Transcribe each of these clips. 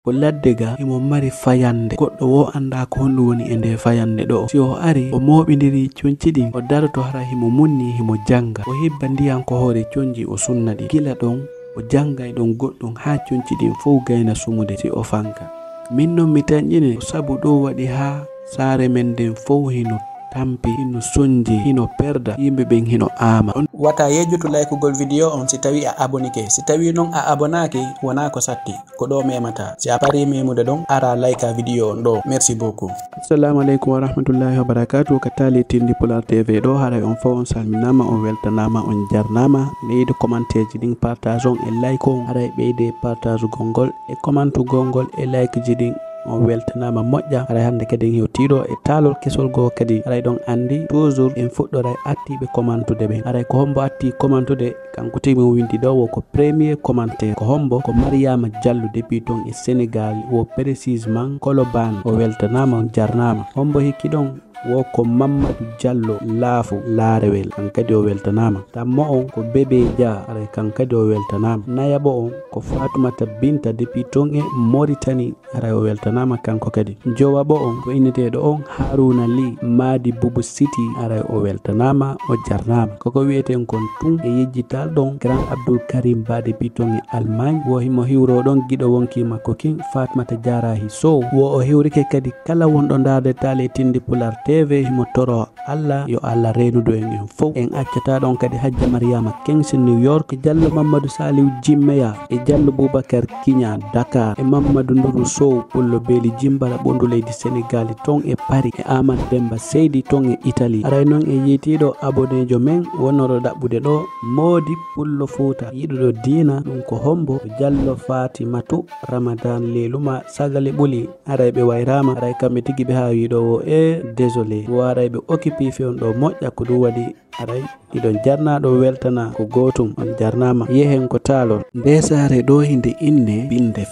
ko ladde ga imo mari fayande goddo wo anda ko hondu woni e nde fayande do si o ari o moɓidiri conci ɗin o daroto hara himo munni himo janga o hebba ndiyan ko hore conji o sunna ɗi gila ɗon o jangay ɗon goɗɗum ha conci ɗin fof gayna sumude si o fanka min non mi tañƴine sabu ɗo waɗi ha saare men nden fof hino tampi hino sonji hino perda yimɓe ɓen hino ama wata yejjutu laykugol vidéo on si tawi a abonike si tawi non a abonaki wona ko satti ko ɗo memata si a pari memude ɗon ara layka vidéo on ɗo merci beaucoup. Assalamu aleykum wa rahmatullahi wa barakatuh ka tali Tindi Pular TV ɗo haray on fof on salminama on weltanama on jarnama leydi commenteji ɗin partage on e like on haray ɓeyde partage gongol e commentu gongol e like ji ɗin on weltanama moƴƴa haray hande kadi hewtiɗo e taalol kesol go kadi haray ɗon andi toujours en fuɗɗoray attiɓe commentude ɓen haray ko hombo atti commentude kanko timi windi ɗo wo ko premier commentaire ko hombo ko Mariama Diallo depuis ton e Sénégal wo précisement Colobane o weltanama on jarnama hombo hikki ɗon wo ko Mamadou Diallo laafu laarewel kankadi o weltanama tammo on ko Bébé Dia aray kankadi o weltanama nayabo on ko Fatoumata Binta depuis ton e Mauritanie aray o weltanama kanko kadi jowabo on ko inneteɗo on Haruna Ly Madi Boubou City aray o weltanama o jarnama koko wiyeten kon tun e yejjital ɗon Grand Abdoul Karim Ba depuis ton e Allemagne wo himo hiwro ɗon guiɗo wonki makko kin Fatoumata Diarahi Sow wo o hiwrike kadi kala wonɗo darde tale Tindi Pular TV himo toro Allah yo Allah renudo en fof en accata ɗon kadi Hajja Mariama Kings New York e Diallo Mamadou Saliou Jimmeya e Diallo Boubacar Kiña Dakar e Mamadou Ndourou Sow Pullo Beeli Jimbala ɓondu leydi Sénégal ton e Paris e Amadou Demba Seydi ton e Italie aray noon e yeytiɗo abonejo men wonoro ɗaɓɓude ɗo Modi Pullo Fouta yiɗuɗo diina ɗum ko hombo Diallo Fatimatu Ramadan Leluma Sagale ɓuuli aray ɓe wayrama aray kamɓe tigui ɓe ha wiɗowo e désolé wo aray ɓe occupé fewn ɗo moƴƴa ko ɗum waɗi aray iɗon jarnaɗo weltana ko gotum on jarnama yehen ko taalon nde saare ɗo hinde inne binde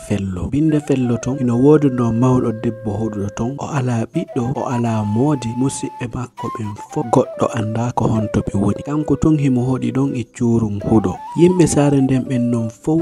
fello ton ino wodi no mawɗo debbo hoɗuɗo ton o ala ɓiɗɗo o ala moodi musidɓe makko ɓen fof goɗɗo anda ko honto ɓe woni kanko ton himo hoɗi ɗon e cuurum huuɗo yimɓe saare nden ɓen non fof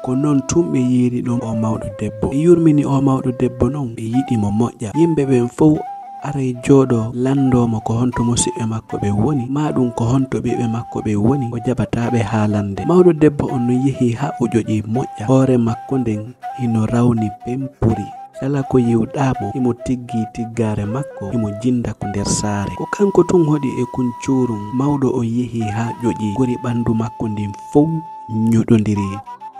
ko non tun ɓe yiiri ɗon o mawɗo debbo ɓe yurmini o mawɗo debbo non ɓe yiɗimo moƴƴa yimɓe ɓen fof aray jooɗo landomo ko honto musidɓe makko ɓe woni ma ɗum ko honto ɓiɓɓe makko ɓe woni o jaɓataɓe haalande mawɗo debbo on no yeehi ha o ƴoƴi moƴƴa hoore makko nden hino rawni pempuri kala ko yiwɗamo himo tiggi tiggare makko himo jinda ko nder saare ko kanko tun hoɗi e kuncurum mawɗo on yeehi ha ƴoƴi gori ɓandu makko ndin fof ñoɗodiri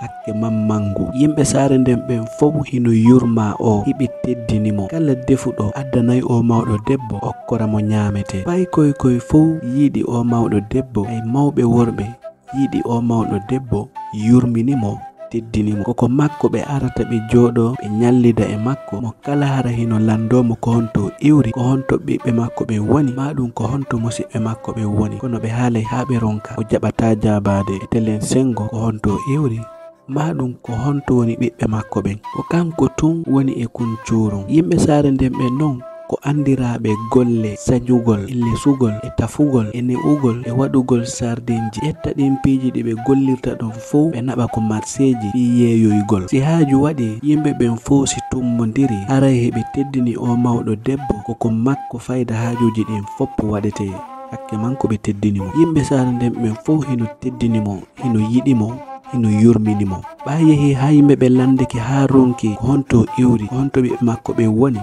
hakke mammangu yimɓe saare nden ɓen fof hino yurma o hiɓi teddinimo kala defuɗo addanayi o mawɗo debbo okkora mo ñaamete pay koye fof yiiɗi o mawɗo debbo ay mawɓe worɓe yiiɗi o mawɗo debbo yurminimo teddinimo koko makko ɓe arata ɓe jooɗo ɓe ñallida e makko mo kala hara hino landomo ko honto iwri ko honto ɓiɓɓe makko ɓe woni ma ɗum ko honto musidɓe makko ɓe woni kono ɓe haalay ha ɓe ronka o jaɓata jabade e telen sengo ko honto iwri ma ɗum ko honto woni ɓiɓɓe makko ɓen ko kanko tun woni e kuncurum yimɓe saare nden ɓen non ko andiraɓe golle sañugol e lesugol e tafugol e ne'ugol e waɗugol sardinji ƴetta ɗin piiji ɗi ɓe gollirta ɗon fof ɓe naɓa ko marseji fi yeeyoygol si haaju waɗi yimɓe ɓen fof si tummodiri aray heɓe teddini o mawɗo debbo koko makko fayda haajuji ɗin foppo waɗete hakke manko ɓe teddinimo yimɓe saare nden ɓen fof hino teddinimo hino yiɗimo hino yurminimo ɓa yeehi ha yimɓe ɓe landeke ha ronki ko honto iwri ko honto ɓiɓɓe makko ɓe woni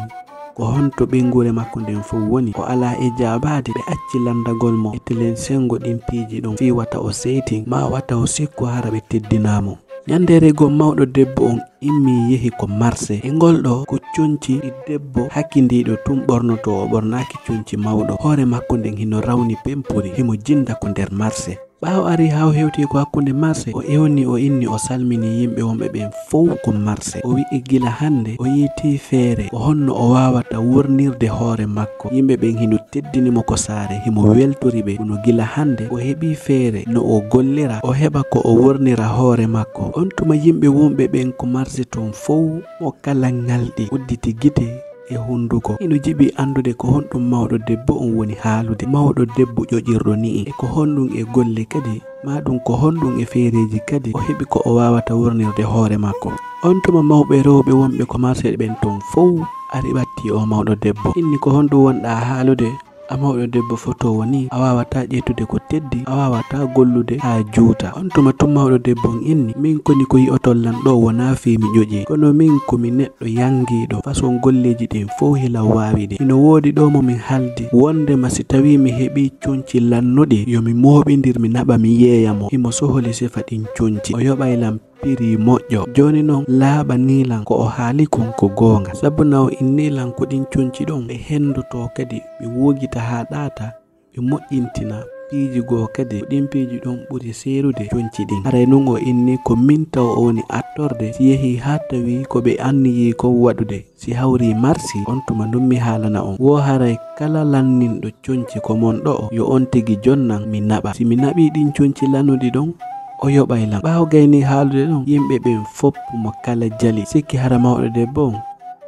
ko honto ɓengure makko nden fof woni ko ala e jabade ɓe acci landagol mo e telen sengo ɗin piiji ɗon fi wata o seytin ma wata o sikko hara ɓe teddinamo ñandere go mawɗo debbo on immi yehi ko marché e ngol ɗo ko conci ɗi debbo hakkindiɗo tun ɓornoto o ɓornaki conci mawɗo hoore makko nden hino rawni pempuri himo jinda ko nder marché ɓawo ari ha o hewti ko hakkunde marché o ewni o inni o salmini yimɓe wonɓe ɓen fof ko marché o wi'i gila hande o yiti feere o honno o wawata wurnirde hoore makko yimɓe ɓen hino teddinimo ko saare himo weltori ɓe no gila hande o heɓi feere no o gollira o heɓa ko o wurnira hoore makko on tuma yimɓe wonɓe ɓen ko marché ton fof mo kala ngalɗi udditi gite e hunduko ino jiɓi andude ko honɗum mawɗo debbo on woni haalude mawɗo debbo ƴoƴirɗo ni e ko honɗum e golle kadi maɗum ko honɗum e feereji kadi o heɓi ko o wawata wurnirde hoore makko. On tuma mawɓe rewɓe wonɓe ko marché ɓen ton fow ari ɓatti o mawɗo debbo. Inni ko honɗum wonɗa haalude a mawɗo debbo fotowo ni a wawata ƴettude ko teddi, a wawata gollude ha juuta. On tuma tun mawɗo debbo inni min koni ko yi'otollan ɗo wona fimi ƴoƴi, kono min komi neɗɗo yangiɗo façon golleji ɗin fow hila wawiɗi. Ino woodi ɗo momin haldi wondema si tawi mi heɓi conci lannuɗi yomi moɓidir mi naɓa mi yeeyamo imo sohli sefa ɗin conci o yoɓaylam piri moƴƴo. Joni noon laaɓa nilan ko o haali kon ko goonga, sabu na o innilan ko ɗin conci ɗon ɓe henduto kadi ɓe wogita ha ɗaata ɓe moƴƴintina piiji goo kadi ɗin piiji ɗon ɓuri seerude conci ɗin. Haray nun o inni ko min taw o woni attorde si yehi ha tawi ko ɓe anniyi kon waɗude si hawri marsi on tuma ɗum mi haalana on wo haray kala lanninɗo conci ko mon ɗo o yo on tigi jonnan mi naɓa. Si mi naɓi ɗin conci lannuɗi ɗon o yoɓaylam. Ɓaawo gayni haalude ɗon yimɓe ɓen foppu mo kala jali sikki hara mawɗo debbo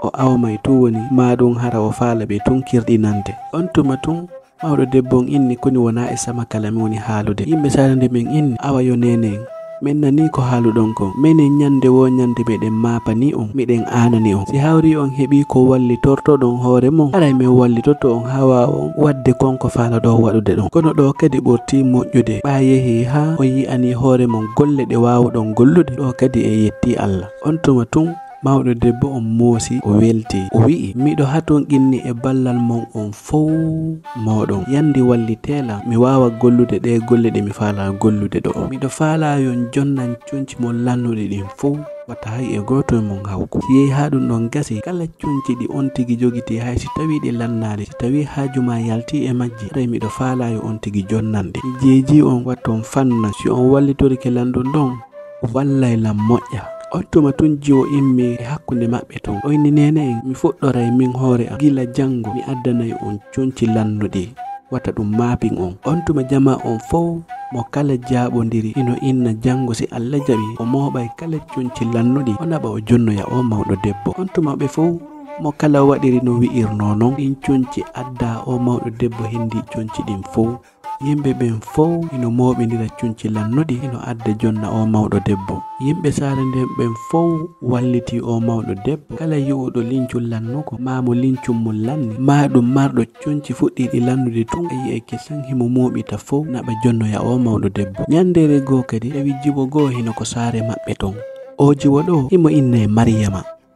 o awmay tu woni maɗum hara o faala ɓe tun kirɗinante. On tuma tun mawɗo debbo inni koni wona e sama kala mi woni haalude. Yimɓe sarande men inni awa yo nene min nani ko haaluɗon kon, minen ñande wo ñande meɗen mapani on miɗen anani on. Si hawri on heɓi ko wallitortoɗon hoore mon aray min wallitoto on ha wawa on wadde konko faala ɗo waɗude ɗon. Kono ɗo kadi ɓurti moƴƴude ɓa yehi ha o yi'ani hoore mon golle ɗe wawuɗon gollude ɗo kadi e yetti Allah. On tuma tun mawɗo debbo on moosi o welti o wi'i miɗo haton qinni e ballal mon on fow moɗon yandi wallitela mi wawa gollude ɗe golle ɗe mi faala gollude ɗo. Miɗo faala yon jonnan conci mon lannuɗe ɗin fow wata hay e goto e mon hawko. Si yehi ha ɗum ɗon gasi kala conci ɗi on tigi jogiti hay si tawi ɗi lannade si tawi hajuma yalti e majji aray miɗo faalayo on tigi jonnande. Mi jeeji on watton fanna si on wallitorike lanɗum ɗon wallaylam moƴƴa. On tuma tun jiwo immi e hakkunde maɓɓe ton o inni nene en mi fuɗɗoray min hoore am gila jango mi addanay on conci lannuɗi wata ɗum maapin on. On tuma jama on fow mo kala jaaɓodiri ino inna jango si Allah jaɓi o moɓay kala conci lannuɗi o naɓa o jonnoya o mawɗo debbo. On tuma ɓe fow mo kala waɗiri no wi'irno non ɗin conci adda o mawɗo debbo hendi conci ɗin fow. Yimɓe ɓen fow ino moɓidira conci lannuɗi ino adda jonna o mawɗo debbo. Yimɓe saare nden ɓen fow walliti o mawɗo debbo kala yi'uɗo lincum lannuko ma mo lincum mum lanni ma ɗum marɗo conci fuɗɗiɗi lannude tun e yi'e kesan himo moɓita fow naɓa jonnoya o mawɗo debbo. Ñandere goo kadi tawi jibo goo hino ko saare maɓɓe ton o jibo ɗo himo inne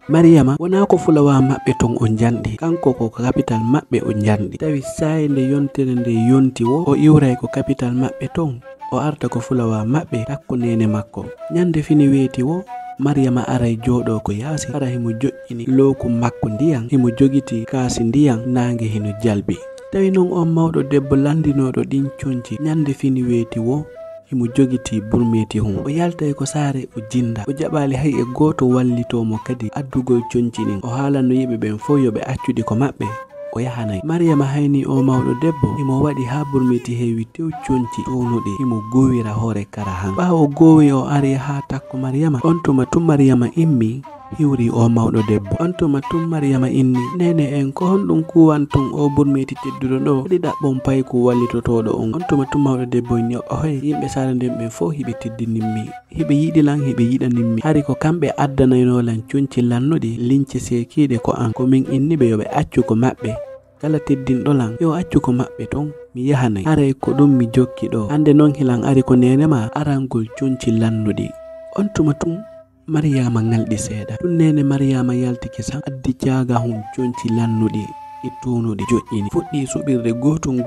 Mariama wona ko fulawa maɓɓe ton o janɗi kanko ko capital maɓɓe o janɗi. Tawi sayi nde yontere nde yonti wo o iwray ko capital maɓɓe ton o arta ko fulawa maɓɓe takko nene makko. Ñande fini weeti wo Mariama aray jooɗo ko yaasi hara himo joƴƴini lowku makko ndiyan himo jogiti kaasi ndiyan nange hino jalbi. Tawi non on mawɗo debbo landinoɗo ɗin conci ñande fini weeti wo himo jogiti burmeti hum o yaltay ko saare o jinda o jaɓali hay e goto wallitomo kadi addugol conci ɗin o haalanno yiɓe ɓen fof yoɓe accuɗi ko maɓɓe o yahanay. Mariama hayni o mawɗo debbo himo waɗi ha burmeti heewi tew conci townuɗi himo gowira hoore kara han. ɓawo gowi o ari ha takko Mariama on tuma tun Mariama immi hiwri o mawɗo debbo. On tuma tun Mariama inni nene en ko honɗum kuwanton o burmeti tedduɗo ɗo waɗi ɗaɓɓon payko wallitotoɗo on. On tuma tun mawɗo debbo inni ohoy yimɓe saare nden ɓen fof hiɓe teddininmi hiɓe yiɗilan hiɓe yiɗaninmi hari ko kamɓe addanaynolan conci lannuɗi lince sekiɗe ko an komin inniɓe yoɓe accu ko maɓɓe kala teddinɗolan yo accu ko maɓɓe ton mi yahanay. Haray ko ɗum mi jokki ɗo hande noon hilan ari ko nenema arangol conci lannuɗi. On tuma tun Mariama ngalɗi seeɗa tun nene Mariama yalti kesan addi caaga hum conci lannuɗi e tunuɗi joƴƴini fuɗɗi suɓirde gotum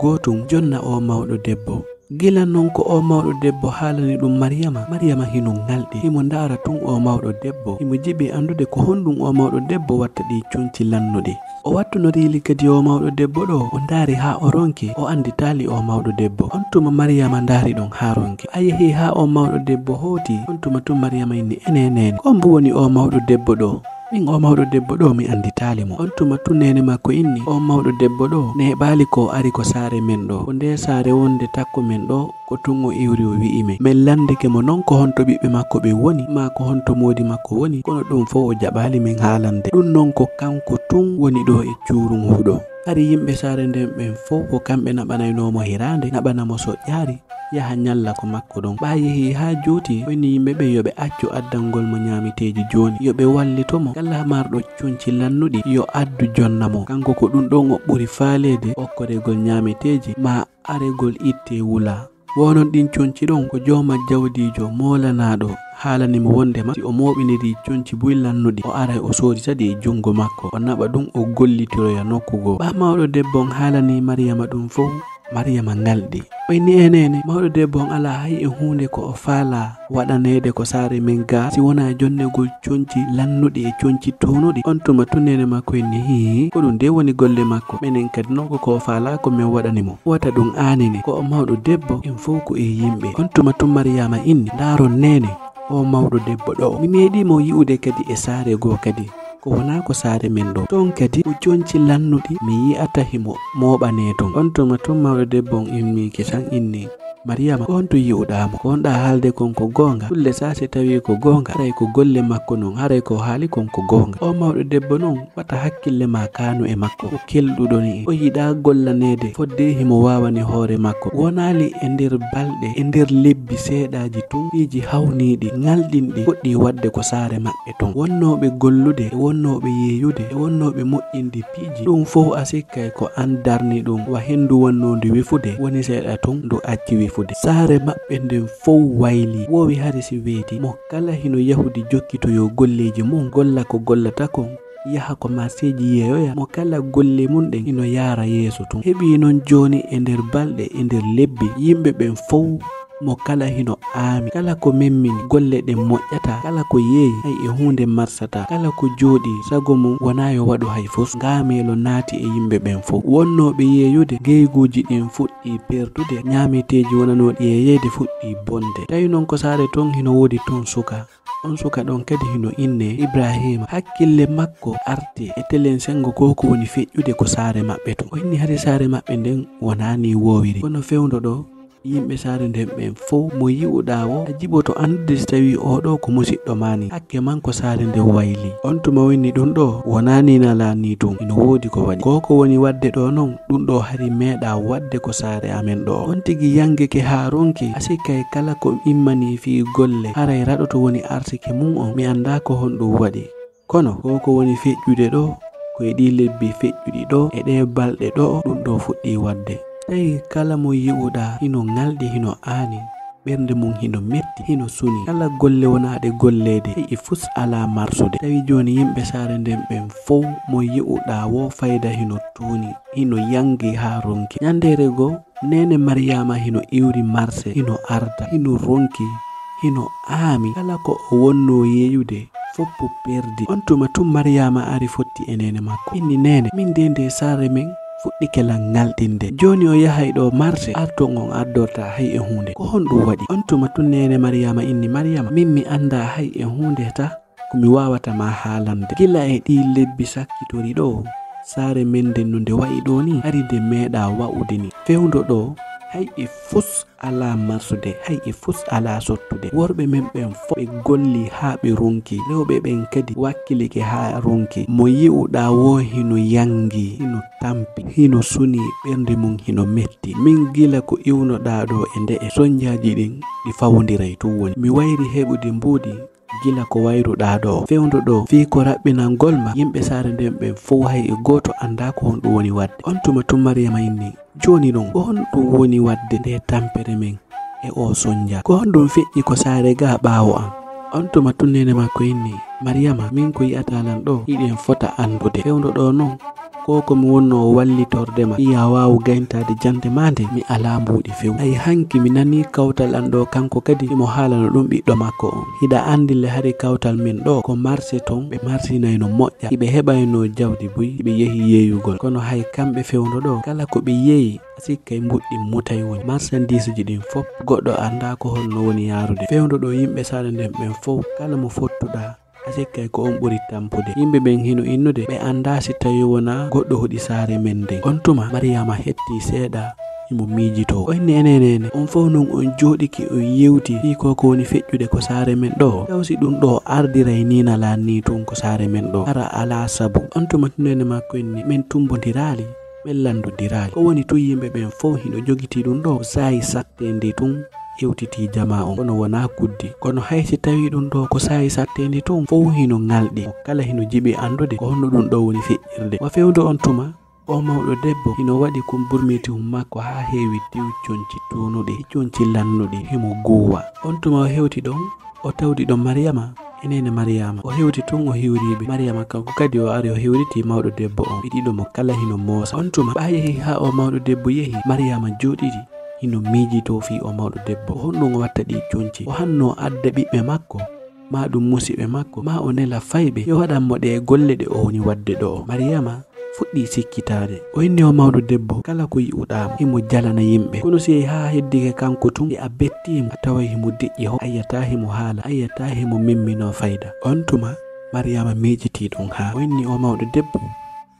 jonna o mawɗo debbo. Gila non ko o mawɗo debbo haalani ɗum Mariama hino ngalɗi himo ndaara tun o mawɗo debbo himo jiɓi andude ko honɗum o mawɗo debbo watta ɗi conci lannuɗi. O wattuno riili kadi o mawɗo debbo ɗo o ndaari ha o ronki o anditali o mawɗo debbo. On tuma Mariama ndaari ɗon ha ronki a yehi ha o mawɗo debbo hooti on tuma tun Mariama inni enenene ko mbo woni o mawɗo debbo ɗo min o mawɗo debbo ɗo mi anditali mo. On tuma tun nene makko inni o mawɗo debbo ɗo ne ɓaali ko ari ko saare men ɗo ko nde saare wonde takko men ɗo ko tun o iwri o wi'ime min landike mo non ko honto ɓiɓɓe makko ɓe woni ma ko honto moodi makko woni kono ɗum fof o jaɓali min haalande ɗum non ko kanko tun woni ɗo e cuurum huɗo. Hari yimɓe saare nden ɓen fof ko kamɓe naɓanaynomo hirande naɓanamo soƴƴaari yaha nyalla ko makko ɗon. Ɓa yehi ha juuti woni yimɓeɓe yoɓe accu addangol mo nyamiteji joni, yoɓe wallitomo. Kala marɗo conci lannuɗi yo addu jonnamo, kanko ko ɗum ɗon o ɓuri faalede okkoregol nyamiteji ma aregol itte wula. Wonon ɗin conci ɗon ko joma jawdijo molanaɗo haalanimo wondema si o moɓiniri conci buy lannuɗi o aray o soditadi e jungo makko, o naɓa ɗum o gollitiroya nokkugo. Ɓa mawɗo debbo on haalani Mariama ɗum fof, Mariama ngalɗi. Ɓayni enene mawɗo debbo on ala hay e hunde ko o faala waɗanede ko saare men ga si wona jonnegol conci lannuɗi e conci tonuɗi. On tuma tunnene makko inni hi ko ɗum nde woni golle makko, minen kadi nonko ko o faala ko min waɗanimo. Wata ɗum anene ko o mawɗo debbo en fof ko e yimɓe. On tuma tun Mariama inni ndaron nene o mawɗo debbo ɗo mi meeɗimo yi'ude kadi e saare goo kadi ko wona ko saare men ɗo, ton kadi ko conci lannuɗi mi yi'ata himo moɓane ton. On tuma tun mawɗo debbo on immiki tan inni Mariama ko on to yi'uɗamo, ko onɗa haalde kon ko gonga. Kulle sase tawi ko gonga, haray ko golle makko non, haray ko haali kon ko gonga. O mawɗo debbo non wata hakkille ma kanu e makko, o kelɗuɗo ni o yiɗa gollanede fodde himo wawani hoore makko. Wonali e nder balɗe e nder lebbi seeɗaji tun iji hawniɗi ngalɗinɗi goɗɗi wadde ko saare maɓɓe ton, wonnoɓe gollude e wonnoɓe yeeyude e wonnoɓe moƴƴinde piiji. Ɗum fof a sikkay ko an darni ɗum wa hendu wonnode wifude woni seeɗa tun ndu acci wifude. Saare maɓɓe nden fof wayli, wowi hari si weeti mo kala hino yahudi jokkitoyo golleji mum, golla ko gollata kon, yaha ko marseji yeeyoya, mo kala golle mum ɗen ino yaara yeeso tun. Heɓi noon joni e nder balɗe e nder lebbi yimɓe ɓen fof mo kala hino aami, kala ko memmini golle ɗen moƴƴata, kala ko yeeyi hay e hunde marsata, kala ko jooɗi sago mum wona yo waɗu hay fos. Ngaamelo naati e yimɓe ɓen fof, wonnoɓe yeeyude geyguji ɗin fuɗɗi perdude, ñaameteji wonanoɗi yeeyede fuɗɗi bonde. Tawi noon ko saare ton hino woodi ton suka, on suka ɗon kadi hino inne Ibrahima. Hakkille makko arti e telen sengo ko woni feƴƴude ko saare maɓɓe to. O inni hari saare maɓɓe nden wonani woowiri, kono fewndo ɗo yimɓe saare nden ɓen fof mo yi'uɗa wo a jiɓoto andude so tawi oɗo ko musidɗo mani, hakke man ko saare nden wayli. On tuma winni ɗum ɗo wonani nala ni tun ino woodi ko waɗi, ko woni wadde ɗo noon ɗum ɗo hari meeɗa wadde ko saare amen ɗo. On tigi yangeke ha ronki a sikkay kala ko immani fi golle haray raɗoto woni arsike mum on mi anda ko honɗum waɗi, kono ko woni feƴƴude ɗo ko e ɗi lebbi feƴƴuɗi ɗo e ɗe balɗe ɗo ɗum ɗo fuɗɗi wadde. Tawi kala mo yi'uɗa hino ngalɗi hino aani, ɓernde mum hino metti hino suni, kala golle wonaɗe gollede heƴi fus ala marsude. Tawi joni yimɓe saare nden ɓen fof mo yi'uɗa wo fayda hino tuuni, hino yangi ha ronki. Ñandere go nene Mariama hino iwri marse, hino arda, hino ronki, hino aami, kala ko o wonno yeeyude foppu perdi. On tuma tun Mariama ari fotti e nene makko inni nene min nde saare men fuɗɗi kela ngalɗinde, joni o yahay ɗo marché arton on addorta hay e hunde, ko honɗum waɗi? On tuma tun nene Mariama inni Mariama min mi anda hay e hunde ta komi wawata ma haalande. Gila e ɗi lebbi sakkitori ɗo saare men nden no nde wayi ɗo ni ari de meeɗa wa'ude ni, fewndo ɗo hay e fus ala marsude, hay e fus ala sottude. Worɓe men ɓen fof ɓe golli ha ɓe ronki, rewɓe ɓen kadi wakkilike ha ronki. Mo yi'uɗa wo hino yangi, hino tampi, hino suni, ɓernde mum hino metti. Min gila ko iwnoɗa ɗo e nde e soñjaji ɗin ɗi fawdiray tu woni, mi wayri heɓude mbuudi gila ko wayruɗa ɗo. Fewndo ɗo fi ko raɓɓinangol ma yimɓe saare nden ɓen fof hay e goto anda ko honɗum woni wadde. On tuma tun Mariama inni joni ɗon ko honɗum woni wadde nde tampere men e o soñja, ko honɗum feƴƴi ko saare ga ɓaawo am. On tuma tun nene makko inni Mariama min ko yi'atalan ɗo hiɗen fota andude, fewndo ɗo noon ko komi wonno wallitordema iya wawu gayntade jande mande mi ala mbuɗi few. Ay hanki mi nani kawtal an ɗo kanko kadi imo haalano ɗum ɓiɗɗo makko on, hiɗa andille hari kawtal min ɗo ko marché ton ɓe marsinayno moƴƴa, hiɓe heɓayno jawdi buy hiɓe yeehi yeeyugol, kono hay kamɓe fewndo ɗo kala ko ɓe yeeyi sikkay mbuɗɗi mutay woni, marchandise ji ɗin fop goɗɗo anda ko honno woni yarude. Fewndo ɗo yimɓe saare nden ɓen fof kala mo fottuɗa asikkay ko on ɓuri tampude. Yimɓe ɓen hino innude ɓe anda si tawi wona goɗɗo hoɗi saare men nden. On tuma Mariama hetti seeɗa imo miijito, o inni enenene on fof non on jooɗiki on yewti fi ko woni feƴƴude ko saare men ɗo, tawsi ɗum ɗo ardiray ninala ni tun ko saare men ɗo, ara ala sabu. On tuma tunene makko inni min tumbodirali ɓen landodirali ko woni tun yimɓe ɓen fof hino jogiti ɗum ɗo sayi sattendi tun ewtiti jama on kono wona kuddi kono haysi tawi ɗum ɗo ko sayi sattendi tun fof hino ngalɗi kala hino jiɓi andude ko honno ɗum ɗo woni feƴƴirde wa fewdo on tuma o mawɗo debbo hino waɗi kumburmiti makko ha heewi diw conci tunuɗi conci lannuɗi himo guwa on tuma o hewti ɗon o tawdi ɗon Mariama enene Mariama o hewti tun o hiwriɓe Mariama kanko kadi o ari o hiwriti mawɗo debbo on ɓiɗiɗo mo kala hino moosa on tuma ɓa yehi ha o mawɗo debbo yehi Mariama joɗiɗi hino miijito fi o mawɗo debbo honɗum o watta ɗi conci o hanno adda ɓiɓɓe makko ma ɗum musiɓe makko ma o nela fayɓe yo waɗanmo ɗe golle ɗe o woni wadde ɗo Mariama fuɗɗi sikkitade o inni o mawɗo debbo kala ko yi'uɗamo himo jalana yimɓe kono si ha heddike kanko tun a bettimo a taway himo deƴƴi ho ayyata himo haala ayyata himo mimmino fayda on tuma Mariama miijiti ɗum ha o inni o mawɗo debbo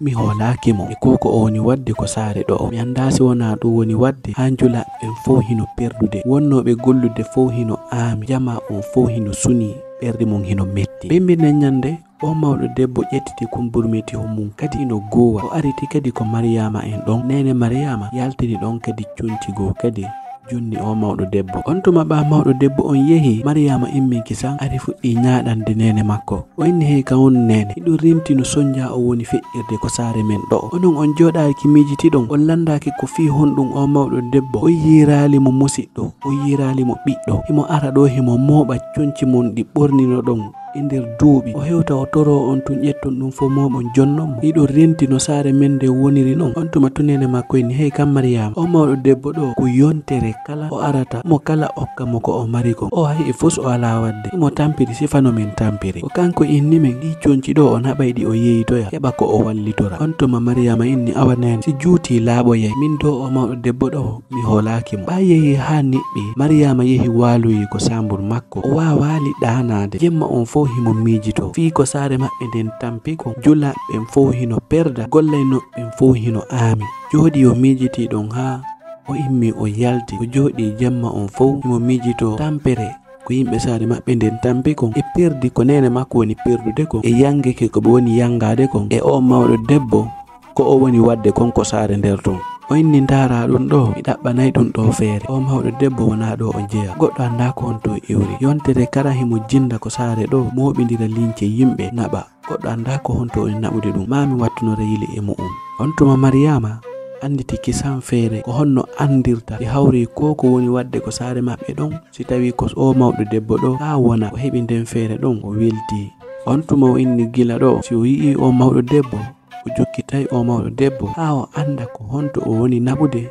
mi hoolakimo e koko o woni wadde ko saare ɗo mi anda si wona ɗum woni wadde ha julaɓɓen fof hino perdude wonnoɓe gollude fof hino aami jama on fof hino suni ɓerɗe mum hino metti ɓembine ñande o mawɗo debbo ƴettiti kumburmeti mum kadi hino gowa o ariti kadi ko Mariama en ɗon nene Mariama yaltini ɗon kadi conci goo kadi jonni o mawɗo debbo on tuma ɓa mawɗo debbo on yehi Mariama imminki san ari fuɗɗi ñaɗande nene makko o inni hey ka on nene hiɗo rimti no soñja o woni feƴƴirde ko saare men ɗo onon on joɗaki miijitiɗon on landaki ko fi honɗum o mawɗo debbo o yirali mo musiɗɗo o yirali mo ɓiɗɗo himo ara ɗo himo mooɓa conci mum ɗi ɓornino ɗon e nder duuɓi o hewta o toro on tun ƴetton ɗum fo moɓon jonnon mo ɗiɗo renti no saare men nde woniri non on tuma tunene makko en hey kam Mariama o mawɗo debbo ɗo ko yontere kala o arata mo kala okka mo ko o mari ko o hayi fus o ala wadde mo tampiri sifano men tampiri o kanko inni men ɗi conci ɗo on haɓayɗi o yeyitoya heɓa ko o wallitora on tuma Mariama inni awa nene si juuti laaɓoyay min do o mawɗo debbo ɗo mi hoolakimo ɓa yehi ha niɓɓi Mariama yehi waaloyi ko sambur makko o wawali ɗanade jemma on fof himo miijito fi ko saare maɓɓe nden tampi ko julaɓɓen fof hino perda gollaynoɓɓen fof hino aami jooɗi o miijiti ɗon ha o immi o yalti o jooɗi jemma on fof himo miijito tampere ko yimɓe saare maɓɓe nden tampi kon e perdi ko nene makko woni perdude kon e yangeke ko ɓe woni yangade kon e o mawɗo debbo ko o woni wadde kon ko saare nder ton o inni ndara ɗum ɗo mi ɗaɓɓanayi ɗum ɗo feere o mawɗo debbo wona ɗo o jeeya goɗɗo anda ko on to iwri yontere kala himo jinda ko saare ɗo moɓidira lince yimɓe naɓa goɗɗo anda ko honto on naɓude ɗum mami wattunore yili e mu'um on tuma Mariama anditi kisan feere ko honno andirta ɓe hawri ko woni wadde ko saare maɓɓe ɗon si tawi ko o mawɗo debbo ɗo ha wona o heɓi nden feere ɗon o welti on tuma o inni gila ɗo si o yii o mawɗo debbo o jokkitay o mawɗo debbo ha o anda ko honto o woni naɓude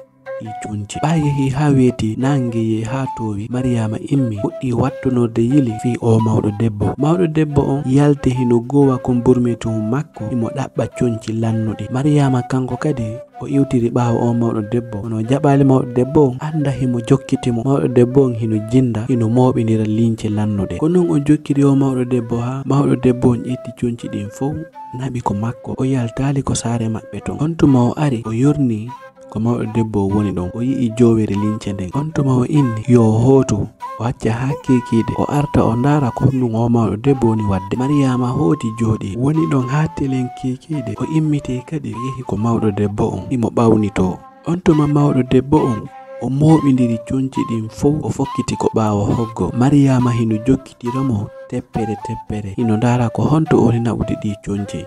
ɗi conci ɓa yehi ha weeti nangueye ha towi Mariama immi fuɗɗi wattunorde yili fi o mawɗo debbo on yalti hino gowa kumburmeti makko himo ɗaɓɓa conci lannuɗi Mariama kanko kadi o iwtiri ɓawo o mawɗo debbo ono jaɓali mawɗo debbo on anda himo jokkitimo mawɗo debbo on hino jinda hino moɓidira lince lannuɗe ko non o jokkiri o mawɗo debbo ha mawɗo debbo on ƴetti conci ɗin fof naɓi ko makko o yaltali ko saare maɓɓe ton on tuma o ari o yorni ko mawɗo debbo woni ɗon o yi'i jowere lince nden on tuma o inni yo hootu o acca ha kekiɗe o arta o ndara ko ɗum o mawɗo debbo woni wadde Mariama hooti jooɗi woni ɗon ha telen kekiɗe o immite kadi yehi ko mawɗo debbo on imo ɓawnito on tuma mawɗo debbo on o moɓidiri conci ɗin fof o fokkiti ko ɓawo hoggo Mariama hino jokkitiramo teppere hino ndara ko honto o woni naɓude ɗi conci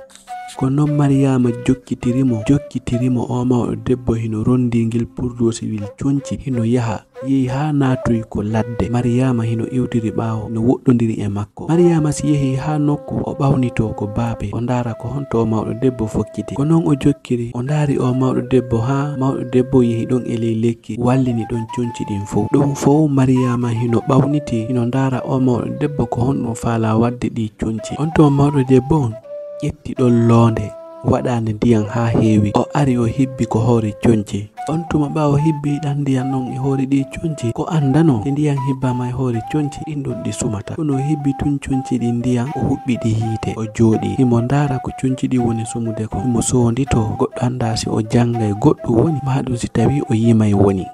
ko non Mariama jokkitirimo o mawɗo debbo hino rondingil purdosi conci hino yaha yehi ha natuy ko ladde Mariama hino iwtiri ɓawo no woɗɗodiri e makko Mariama si yehi ha nokku o ɓawnito ko baabe o ndara ko honto o mawɗo debbo fokkiti ko non o jokkiri o ndari o mawɗo debbo ha mawɗo debbo yehi ɗon e ley lekki wallini ɗon conci ɗin fof ɗum fof Mariama hino ɓawniti hino ndara o mawɗo debbo ko honɗum faala wadde ɗi conci on to mawɗo debbo on ƴetti ɗon loonde waɗande ndiyam ha heewi o ari o hibbi ko hoore conci on tuma ɓawo hibbi ɗan ndiyam ɗon e hoore ɗi conci ko andano te ndiyam hibbama e hoore conci ɗin ɗon ɗi sumata kono hibbi tun conci ɗi ndiyam o huɓɓi ɗi hiite o jooɗi himo ndara ko conci ɗi woni sumude ko himo sondito goɗɗo anda si o janggay goɗɗo woni maɗum si tawi o yimay woni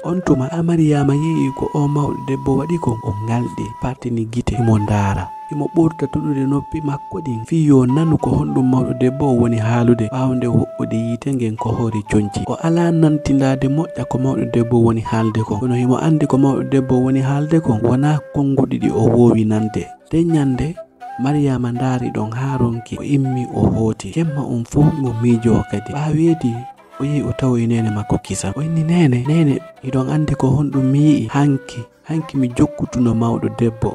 on tuma Mariama yeeyi ko o mawɗo debbo waɗi ko o ngalɗi partini gite himo ndara imo ɓurta tuɗude noppi makko ɗin fi yo nanu ko honɗum mawɗo debbo o woni haalude ɓaawo nde woɓɓude yiite ngen ko hoore conci. O ala nantindade moƴƴa ko mawɗo debbo woni haalde kon, kono himo andi ko mawɗo debbo woni haalde kon wona konguɗi ɗi o wowi nande. Nden nyande Mariama ndaari ɗon haa ronki o immi o hooti. Jemma on fuu mo miijo kadi ɓaaweedi o yehi o tawoyi nene makko kisa. O inni nene iɗon andi ko honɗum mi yi'i hanki mi jokkutuno mawɗo debbo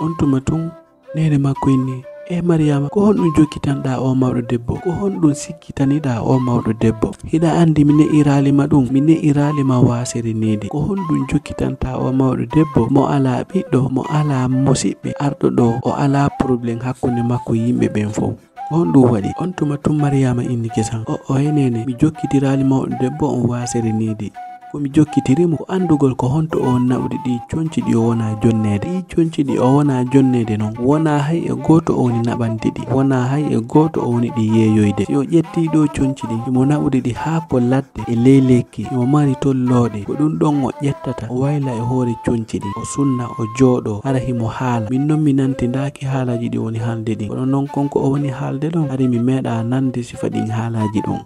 on tuma tun nene makko inni Mariama ko honɗum jokkitanɗa o mawɗo debbo, ko honɗum sikkitaniɗa o mawɗo debbo, hiɗa andi mi ne'iralima ɗum, mi ne'iralima wasere nidi, ko honɗum jokkitanta o mawɗo debbo mo ala ɓiɗɗo, mo ala musiɓɓe arɗo ɗo o ala probléme hakkunde makko yimɓe ɓen fof, ko honɗum waɗi. On tuma tun Mariama inni kesan o henene mi jokkitirali mawɗo debbo on wasere nidi, mi jokkitirimo ko andugol ko honto o naɓude ɗi conci ɗi o wona jonnede. Ɗi conci ɗi o wona jonnede noon wona hay e goto o woni naɓande ɗi, wona hay e goto o woni ɗi yeeyoyde. Si o ƴetti ɗo conci ɗi imo naɓude ɗi haa ko ladde e ley lekki imo mari tolloɗe, ko ɗum ɗon o ƴettata o wayla e hoore conci ɗi o sunna o jooɗo hara himo haala. Min noon mi nantindaki haalaji ɗi woni haalde ɗin, kono noon konko o woni haalde ɗon hari mi meeɗa nande sifa ɗin haalaji ɗon.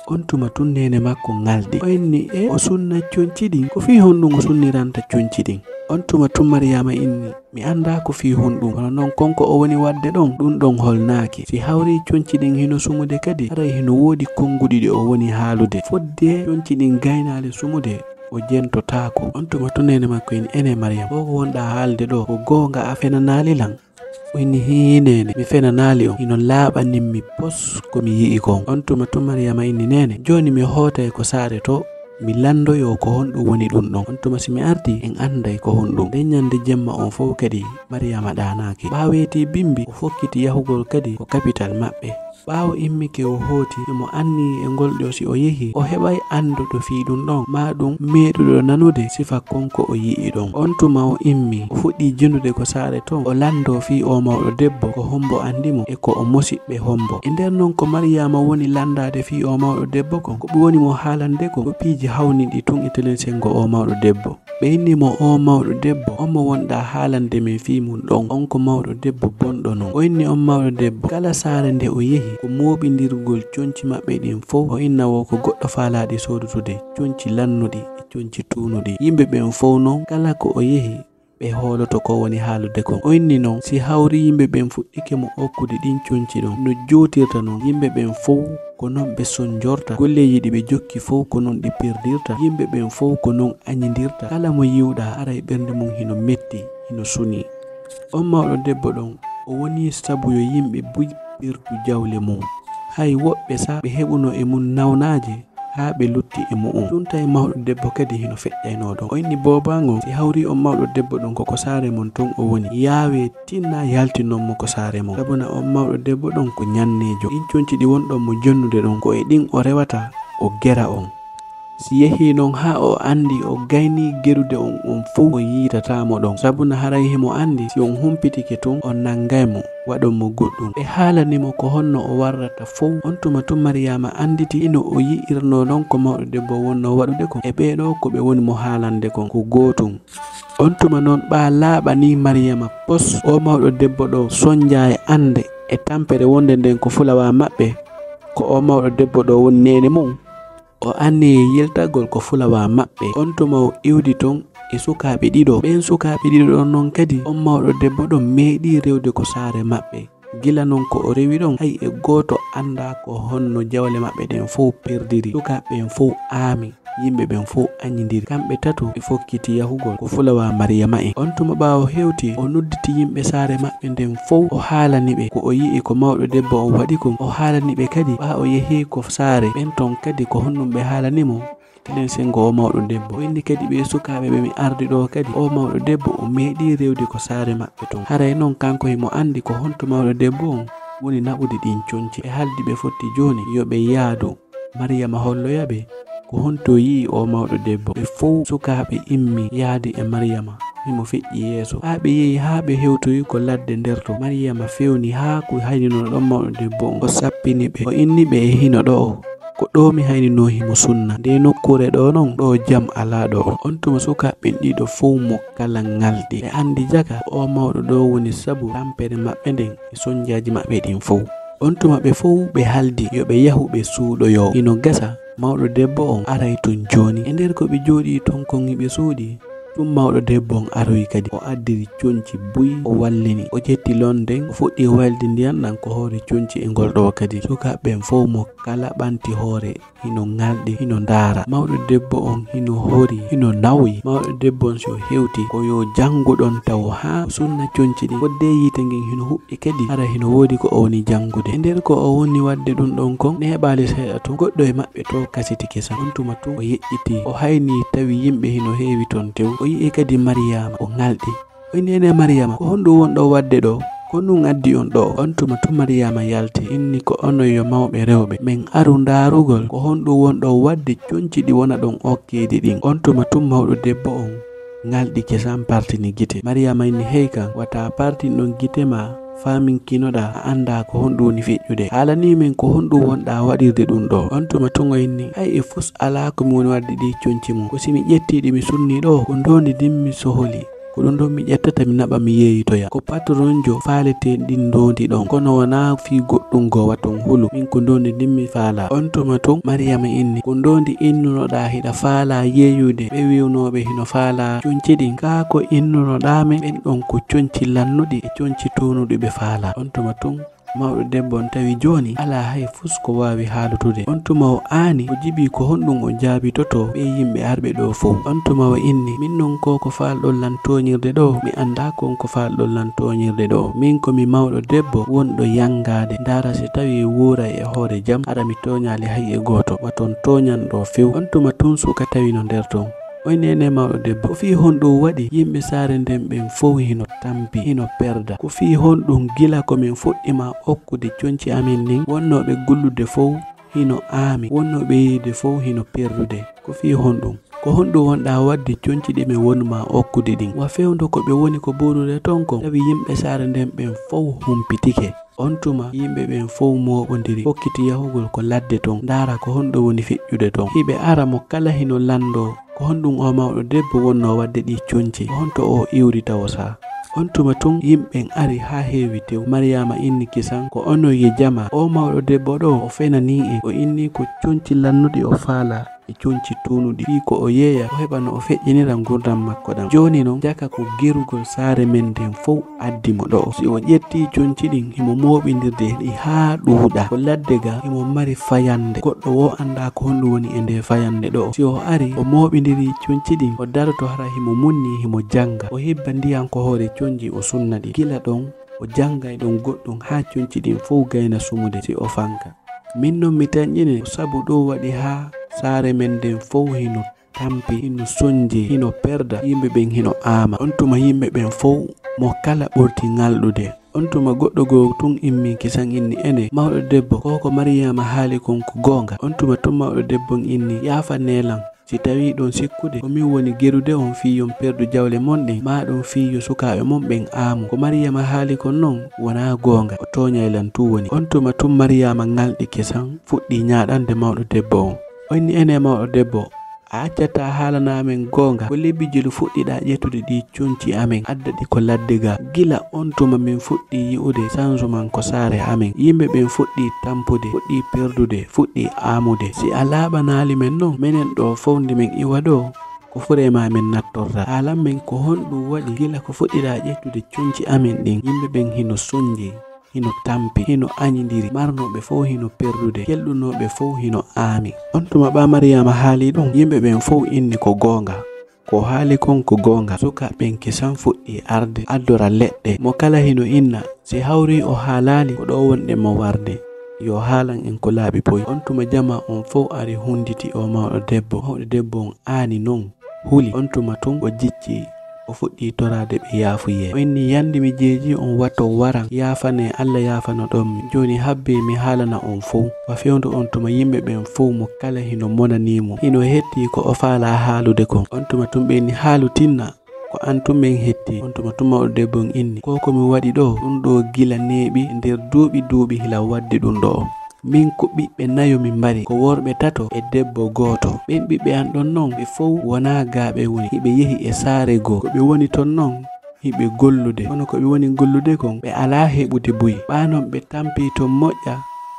On tuma tun nene makko ngaldi o inni o sunna conci ɗin, ko fi honɗum o sunniranta conci ɗin. On tuma tun Mariama inni mi anda ko fi honɗum, kono noon konko o woni wadde ɗon ɗum ɗon holnaki. Si hawri conci ɗin hino sumude kadi haray hino woodi konguɗi ɗi o woni haalude, fodde conci ɗin gaynale sumude o jentotako. On tuma tun nene makko inni ene Mariama ko wonɗa haalde ɗo ko gonga a fenanali lan? O inni hinene mi fenanali on, ino laaɓaninmi pos komi yi'i kon. On tuma tun Mariama inni nene joni mi hootay ko saare to mi landoyo ko honɗum woni ɗum ɗon. On tuma simi ardi en anday ko honɗum. Nden nyande jemma on fof kadi Mariama ɗanaki ɓaaweti bimbi o fokkiti yahugol kadi ko capital maɓɓe. ɓaawo immike o hooti imo anni e ngol ɗo si o yehi o heɓay anduɗo fi ɗum ɗon ma ɗum meeɗuɗo nanude sifa konko o yi'i ɗon. On tuma o immi o fuɗɗi jinude ko saare ton o lando fi o mawɗo debbo ko hombo andimo e ko o mosiɓɓe hombo. E nder noon ko Mariama woni landade fi o mawɗo debbo kon ko ɓe woni mo haalande ko piiji hawniɗi tun e telen sengo o mawɗo debbo. Ɓe inni mo o mawɗo debbo on mo wonɗa haalande min fi mum ɗon on ko mawɗo debbo bonɗo non. O inni on mawɗo debbo kala saare nde o yehi ko moɓidirgol conci maɓɓe ɗin fof o inna wo ko goɗɗo faalaɗi sodutude conci lannuɗi e conci tunuɗi. Yimɓe ɓen fof noon kala ko o yehi ɓe hooloto ko woni haalude kon. O inni noon si hawri yimɓe ɓen fuɗɗike mo okkude ɗin conci ɗon no jotirta noon yimɓe ɓen fof ko noon ɓe sonjorta, golleji ɗi ɓe jokki fof ko noon ɗi perdirta, yimɓe ɓen fof ko noon añidirta. Kala mo yiwɗa aray ɓernde mum hino metti hino suni. On mawɗo debbo ɗon o woni sabu yo yimɓe ɓirtu jawle mum, hay woɓɓe sa ɓe heɓuno e mum nawnaje haa ɓe lutti e mu'um. Tunta e mawɗo debbo kadi hino feƴƴayno ɗon. O inni bobango si hawri on mawɗo debbo ɗon koko saare mon ton o woni yaawe tinna yaltinonmo ko saare mon, sabuna on mawɗo debbo ɗon ko ñannejo. Ɗin conci ɗi wonɗon mo jonnude ɗon ko e ɗin o rewata o gera on. Si yehi noon ha o andi o gayni gerude on fof o yiitatamo ɗon, sabuna haray himo andi si on humpitike tun on nangaymo waɗon mo goɗɗum. ɓe haalanimo ko honno o warrata fof. On tuma tun Mariama anditi ino o yi'irno ɗon ko mawɗo debbo wonno waɗude kon e ɓeɗo ko ɓe woni mo haalande kon ko gotum. On tuma noon ɓa laaɓani Mariama pos o mawɗo debbo ɗo sonja e ande e tampere wonde nden ko fulawa maɓɓe ko o mawɗo debbo ɗo woni nene mum. O anni yeltagol ko fulawa maɓɓe. On tuma o iwdi ton e sukaɓe ɗiɗo. Ɓen sukaɓe ɗiɗo ɗon noon kadi on mawɗo debbo ɗon meeɗi rewde ko saare maɓɓe. Gila noon ko o rewi ɗon hay e goto anda ko honno jawle maɓɓe ɗen fof perdiri. Sukaɓe ɓen fof aami, yimɓe ɓen fof añidiri. Kamɓe tato ɓe fokkiti yahugol ko fulawa Mariama en. On tuma ɓawo hewti o nodditi yimɓe saare maɓɓe nden fof o haalaniɓe ko o yi'i ko mawɗo debbo on waɗi kon. O haalaniɓe kadi ɓa o yehi ko saare ɓen ton kadi ko honnum ɓe haalanimo tenen sengo o mawɗo debbo. O inni kadi ɓe sukaɓe ɓe mi ardi ɗo kadi o mawɗo debbo o meeɗi rewde ko saare maɓɓe ton. Haray noon kanko himo andi ko honto mawɗo debbo on woni naɓude ɗin conci. ɓe haldi ɓe fotti joni yoɓe yaadu Mariama holloyaɓe ko honto yi'i o mawɗo debbo. ɓe fof sukaɓe immi yaadi e Mariama himo feƴƴi yeeso haa ɓe yehi haa ɓe hewtoyi ko ladde nder to. Mariama fewni haa ko haynino ɗon mawɗo debbo on o sappini ɓe o inni ɓe e hino ɗo ko ɗo mi hayni no himo sunna nde nokkure ɗo non ɗo jam ala ɗo. On tuma sukaɓe ɗiɗo fof mo kala ngalɗi ɓe andi jaga o mawɗo ɗo woni sabu tampere maɓɓe nden e sonjaji maɓɓe ɗin fof. On tuma ɓe fof ɓe haldi yo ɓe yahu ɓe suuɗoyo hino gasa mawɗo debbo on aray tun joni e nder ko ɓe jooɗi ton kon ɓe suuɗi ɗum mawɗo debbo on aroyi kadi o addiri conci buyi o wallini o jetti londen o fuɗɗi waldi ndiyam ɗan ko hoore conci e ngol ɗo kadi sukaɓen fof mo kala ɓanti hoore hino ngalɗi hino ndaara mawɗo debbo on hino hori hino nawyi mawɗo debbo on so hewti ko yo janguɗon taw ha sunna conci ɗin fodde yite ngin hino huɓɓi kadi ara hino woodi ko o woni jangude e nder ko o woni wadde ɗum ɗon kon neɓali seeɗa to goɗɗo e maɓɓe to kasiti kesa on tuma tun o yeƴƴiti o hayni tawi yimɓe hino heewi ton tew o yi'i kadi Mariama o ngalɗi o nene Mariama ko honɗum wonɗo wadde ɗo ko ɗum addi on ɗo on tuma tun Mariama yalti inni ko onon yo mawɓe rewɓe min aru ndarugol ko honɗum wonɗo wadde conci ɗi wona ɗon okkeedi ɗin on tuma tun mawɗo debbo on ngalɗi kesan partini gite Mariama inni hey kan wata partin ɗon gite ma famin kinoɗa a anda ko honɗum woni feƴƴude haalani min ko honɗum wonɗa waɗirde ɗum ɗo on tuma tun o inni hay e fus ala ko mi woni wadde ɗi conci mum ko simi ƴettiɗi mi sunni ɗo ko ndondi dimmi soholi ko ɗum ɗon mi ƴettata mi naɓa mi yeeyitoya ko patron jo faalete ɗin ndondi ɗon kono wona fi goɗɗum go waton hulu min ko ndondi dimmi faala on tuma tun Mariama inni ko ndondi innunoɗa hiɗa faala yeeyude ɓe wiwnoɓe hino faala conci ɗin ka ko innunoɗamen ɓen ɗon ko conci lannuɗi e conci tonuɗi ɓe faala on tuma tun mawɗo debbo on tawi joni ala hay fus ko wawi haalutude on tuma o aani o jibi ko honɗum o jaabitoto ɓe yimɓe arɓe ɗo fof on tuma o inni min non ko falɗon lantoñirde ɗo mi anda kon ko falɗon lantoñirde ɗo min komi mawɗo debbo wonɗo yangade ndara si tawi wuura e hoore jam ara mi toñali hay e goto waton toñanɗo few on tuma tun suka tawi no nder ton oy nene mawɗo debbo ko fi honɗum waɗi yimɓe saare nden ɓen fof hino tampi hino perda ko fi honɗum gila komin fuɗɗima okkude conci amin nin wonnoɓe gullude fof hino aami wonnoɓe yiide fof hino perdude ko fi honɗum ko honɗum wonɗa wadde conci ɗi ɓe wonma okkude ɗin wa fewndo ko ɓe woni ko ɓurude ton kon tawi yimɓe saare nden ɓen fof humpitike on tuma yimɓe ɓen fof moɓodiri hokkiti yahugol ko ladde ton ndara ko honɗum woni feƴƴude ton hiɓe ara mo kala hino lando ko honɗum o mawɗo debbo wonno wadde ɗi conci honto o iwri tawo sa on tuma tun yimɓen ari ha heewi tew Mariama inni kisan ko ono ye jama o mawɗo debbo ɗo o fenani en o inni ko conci lannuɗi o faala e conci tunuɗi fi ko o yeeya o heɓa no o feƴƴinira gurdam makko ɗam joni noon jaka ko gerugol saare men nden fof addimo ɗo si o ƴetti conci ɗin himo moɓidirde ɗi ha ɗuuɗa ko ladde ga himo mari fayande goɗɗo wo anda ko honɗum woni e nde fayande ɗo si o ari o moɓidiri conci ɗin o daroto hara himo munni himo janga o hebba ndiyan ko hoore conji o sunna ɗi gila ɗon o jangay ɗon goɗɗum ha conci ɗin fof gayna sumude si o fanka min noon mi tañƴine sabu ɗo waɗi ha saare men nden fof hino tampi hino sonji hino perda yimɓe ɓen hino aama on tuma yimɓe ɓen fof mo kala ɓurti ngalɗude on tuma goɗɗo goo tun immi kisan inni ene mawɗo debbo ko Mariama haali kon ko gonga on tuma tun mawɗo debbo inni yaafa nelan si tawi ɗon sikkude ko min woni gerude on fiyon perdu jawle mon ɗin ma ɗon fiyo sukaɓe mon ɓen aamu ko Mariama haali kon non wona gonga o toñaylan tu woni on tuma tun Mariama ngalɗi kisan fuɗɗi ñaɗande mawɗo debbo on onni ene mawɗo debbo a accata haalanamen gonga ko lebbijelu fuɗɗiɗa ƴettude ɗi conci amen adda ɗi ko ladde ga gila on tuma min fuɗɗi yi'ude sansuman ko saare amen yimɓe ɓen fuɗɗi tampude fuɗɗi perdude fuɗɗi amude si a laaɓanali men non minen ɗo fowndi min iwa ɗo ko furema men nattorta haalan men ko honɗum waɗi gila ko fuɗɗiɗa ƴettude conci amen ɗin yimɓe ɓen hino sonji hino tampi hino añidiri marnoɓe fof hino perdude kelɗunoɓe fof hino aami on tuma ɓa Mariama haali ɗum yimɓe ɓen fof inni ko gonga ko haali kon ko gonga sukaɓen kisan fuɗɗi arde addora leɗɗe mo kala hino inna si hawri o haalali ko ɗo wonɗe mo warde yo haalan en ko laaɓi boy on tuma jama on fof ari hunditi o mawɗo debbo on aani non huli on tuma tun o jicci o fuɗɗi torade ɓe yaafuye o inni yandi mi jeeji on watto waran yaafane Allah yaafano ɗon mi joni habbe mi haalana on fof wa fewndo on tuma yimɓe ɓen fof mo kala hino monanimo hino hetti ko o faala haalude kon on tuma tun ɓeni haalu tinna ko an tun men hetti on tuma tun mawɗo debbo on inni ko komi waɗi ɗo ɗum ɗo gila neeɓi nder duuɓi hila wadde ɗum ɗo min ko ɓiɓɓe nayo min mbari ko worɓe tato e debbo goto. ɓen ɓiɓɓe an ɗon non ɓe fof wona gaaɓe woni, hiɓe yehi e saare goo. ko ɓe woni ton non hiɓe gollude, kono ko ɓe woni gollude kon ɓe ala heɓude buyi. ɓanon ɓe tampi to moƴƴa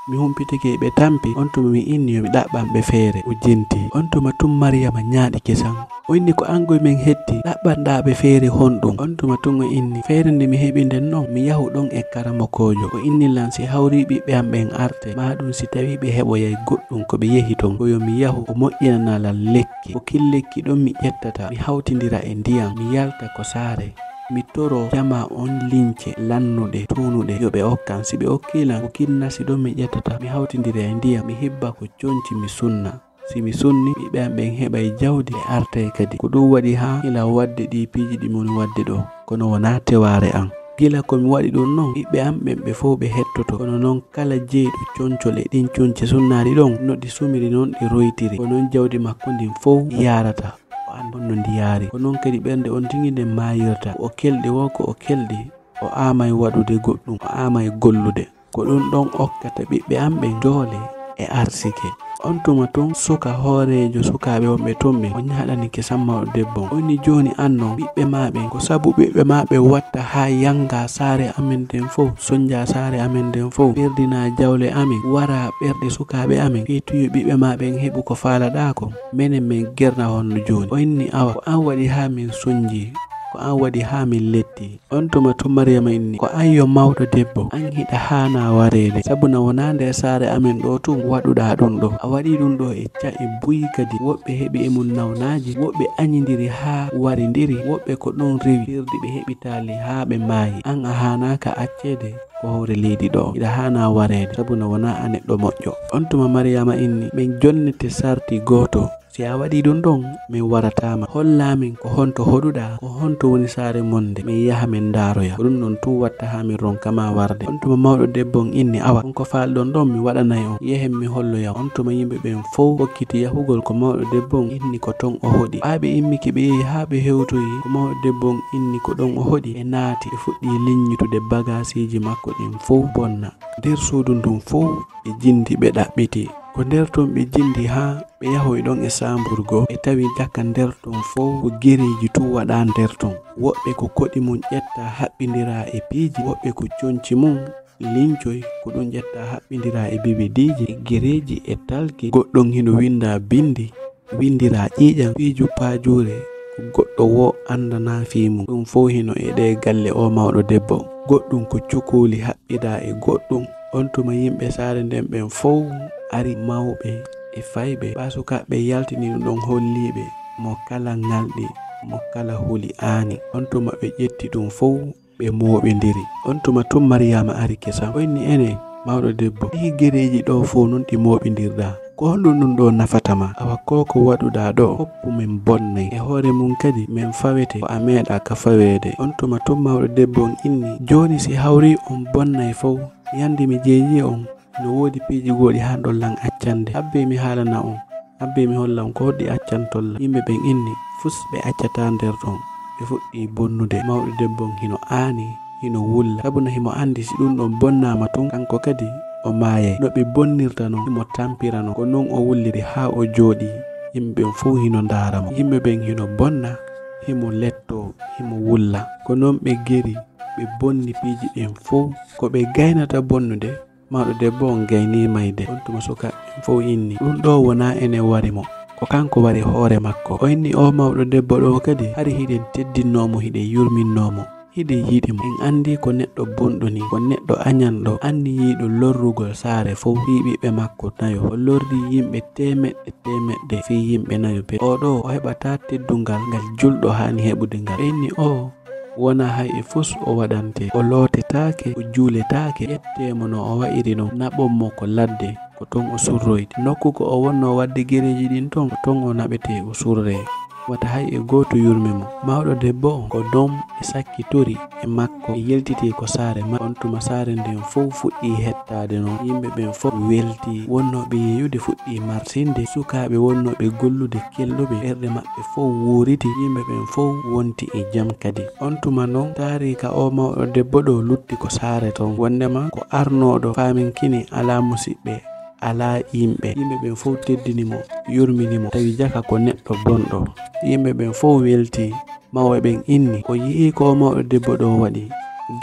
mi humpitike ɓe tampi, on tuma mi inni yomi ɗaɓɓan ɓe feere o jenti. on tuma tum Mariama ñaaɗi kesan o inni ko angoy min hetti ɗaɓɓanɗa ɓe feere honɗum. on tuma tun o inni feere nde mi heɓi nden non mi yahu ɗon e karamokojo o inni lan si hawri ɓiɓɓe am ɓen arte maɗum si tawi ɓe heɓoyay goɗɗum ko ɓe yehi ton ko yo mi yahu o moƴƴinanalan lekki ko kin lekki ɗon mi ƴettata mi hawtidira e ndiyam mi yalta ko saare mi toro jama on lince lannuɗe tunuɗe yo ɓe okkan. si ɓe okkilan ko kinnasi ɗon mi ƴettata mi hawtidira e ndiyam mi hibba ko conci mi sunna. si mi sunni ɓiɓɓe am ɓen heɓay jawdi ɓe artay kadi. ko ɗum waɗi ha ila wadde ɗi piiji ɗi moni wadde ɗo kono wona teware an. gila komi waɗi ɗum non ɓiɓɓe am ɓen ɓe fof ɓe hettoto kono noon kala jeyɗo concole ɗin conce sunnaɗi ɗon no ɗi sumiri noon ɗi roytiri ko noon jawdi makko ndin fof yarata no ndi yaari ko noon kadi ɓernde on tigi nden mayirta. o kelɗi wo ko o kelɗi o amay waɗude goɗɗum o amay gollude ko ɗum ɗon okkata ɓiɓɓe am ɓen doole e arsike. on tuma ton suka hoorejo sukaɓe wonɓe tonɓe o ñaɗani kesamma o debbo o ni joni anno ɓiɓɓe maɓen ko sabu ɓiɓɓe maɓe watta ha yanga saare amen nden fof sonja saare amen nden fof ɓerdina jawle amen wara ɓerɗe sukaɓe amen fituyo ɓiɓɓe maɓen heɓu ko faalaɗako minen min gerna honno joni. o inni awa ko an waɗi ha min sonji ko an waɗi ha min letti. on tuma to Mariama inni ko an yo mawɗo debbo an hiɗa hana warede sabuna wona nder saare amen ɗo tun waɗuɗa ɗum ɗo a waɗi ɗum ɗo e ca e buyi kadi woɓɓe heɓi e mum nawnaji woɓɓe añidiri ha warindiri woɓɓe ko ɗon rewi firdi ɓe heɓitali ha ɓe maayi. an a hanaka accede ko howre leydi ɗo hiɗa hana warede sabuna wona a neɗɗo moƴƴo. on tuma Mariama inni min jonnete sarti goto si a waɗi ɗum ɗon min waratama hollamin ko honto hoɗuɗa ko honto woni saare monde min yaha min daaroya ko ɗum ɗon tu watta ha min ronkama warde. on tuma mawɗo debbo on inni awa on ko falɗon ɗon mi waɗanay on yehen mi holloya. on tuma yimɓe ɓen fof hokkiti yahugol ko mawɗo debbo on inni ko ton o hoɗi. ɓaɓe immiki ɓe yehi ha ɓe hewtoyi ko mawɗo debbo on inni ko ɗon o hoɗi e naati ɓe fuɗɗi liññitude bagasiji makko ɗin fof bonna. nder suudu ndun fof ɓe jindi ɓe ɗaɓɓiti ko nder ton ɓe jindi ha ɓe yahoy ɗon e samburgo ɓe tawi jaka nder ton fof ko gereji tu waɗa nder ton. woɓɓe ko koɗi mum ƴetta haɓɓidira e piiji woɓɓe ko conci mum lincoy ko ɗum ƴetta haɓɓidira e bibidiji e gereji e talki goɗɗon hino winda bindi windira ƴiƴam piiju pajure ko goɗɗo wo andana fimum ɗum fof hino e ɗe galle o mawɗo debbo. goɗɗum ko cukuli haɓɓida e goɗɗum. on tuma yimɓe saare nden ɓen fof ari mawɓe e fayɓe ɓasukaɓe yaltini ɗum holliɓe mo kala ngalɗi mo kala huli aani. on tuma ɓe ƴetti ɗum fof ɓe moɓidiri. on tuma tum Mariama ari kesam o inni ene mawɗo debbo ɗi gereji ɗo fof nun ɗi moɓidirɗa ko honɗum ɗum ɗo nafatama awa ko waɗuɗa ɗo hoppu min bonnay e hoore mum kadi min fawete ko a meeɗa ka fawede. on tuma tum mawɗo debbo on inni joni si hawri on bonnay fof yandi mi jeeyi on no woodi piiji goɗi ha dollan accande habbe mi haalana on habbe mi holla on ko hoɗɗi accantolla. yimɓe ɓen inni fus ɓe accata nder ton ɓe fuɗɗi bonnude. mawɗo debbo hino aani hino wulla sabuna himo andi si ɗum ɗon bonnama tun kanko kadi o maayay no ɓe bonnirta non himo tampira non ko non o wulliri ha o jooɗi. yimɓe ɓen fof hino ndaaramo yimɓe ɓen hino bonna himo letto himo wulla ko non ɓe geri ɓe bonni piiji ɗen fof ko ɓe gaynata bonnude mawɗo debbo on gayni mayde. on tuma suka fof inni ɗum ɗo wona ene warimo ko kanko wari hoore makko. o inni o mawɗo debbo ɗo kadi hari hiɗen teddinnomo hiɗen yurminnomo hiɗen yiɗimo. en andi ko neɗɗo bonɗo ni ko neɗɗo añanɗo anni yiiɗo lorrugol saare fof fi ɓiɓɓe makko nayo o lorri yimɓe temeɗɗe fi yimɓe nayo pe o ɗo o heɓata teddungal ngal julɗo hani heɓude ngal. inni o wona hay e fus o waɗante o lootetake o juuletake ƴettemo no o wa'iri no naɓonmo ko ladde ko ton o surroyde nokku ko o wonno wadde gereji ɗin ton ko ton o naɓete o surre wata hay e goto yurme mo. mawɗo debbo on ko dom e sakkitori e makko e yeltiti ko saare ma. on tuma saare nden fof fuɗɗi hettade noon yimɓe ɓen fof welti wonnoɓe yeyude fuɗɗi marsinde sukaɓe wonnoɓe gollude kelluɓe ɓerɗe maɓɓe fof wuuriti yimɓe ɓen fof wonti e jaam kadi. on tuma noon taarika o mawɗo debbo ɗo lutti ko saare ton wondema ko arnoɗo faminkini ala musidɓe ala yimɓe ɓen fof teddinimo yurminimo tawi jaka ko neɗɗo bonɗo. Yimɓe ɓen fof welti, mawɓe ɓen inni ko yi'i ko mawɗo debbo ɗo waɗi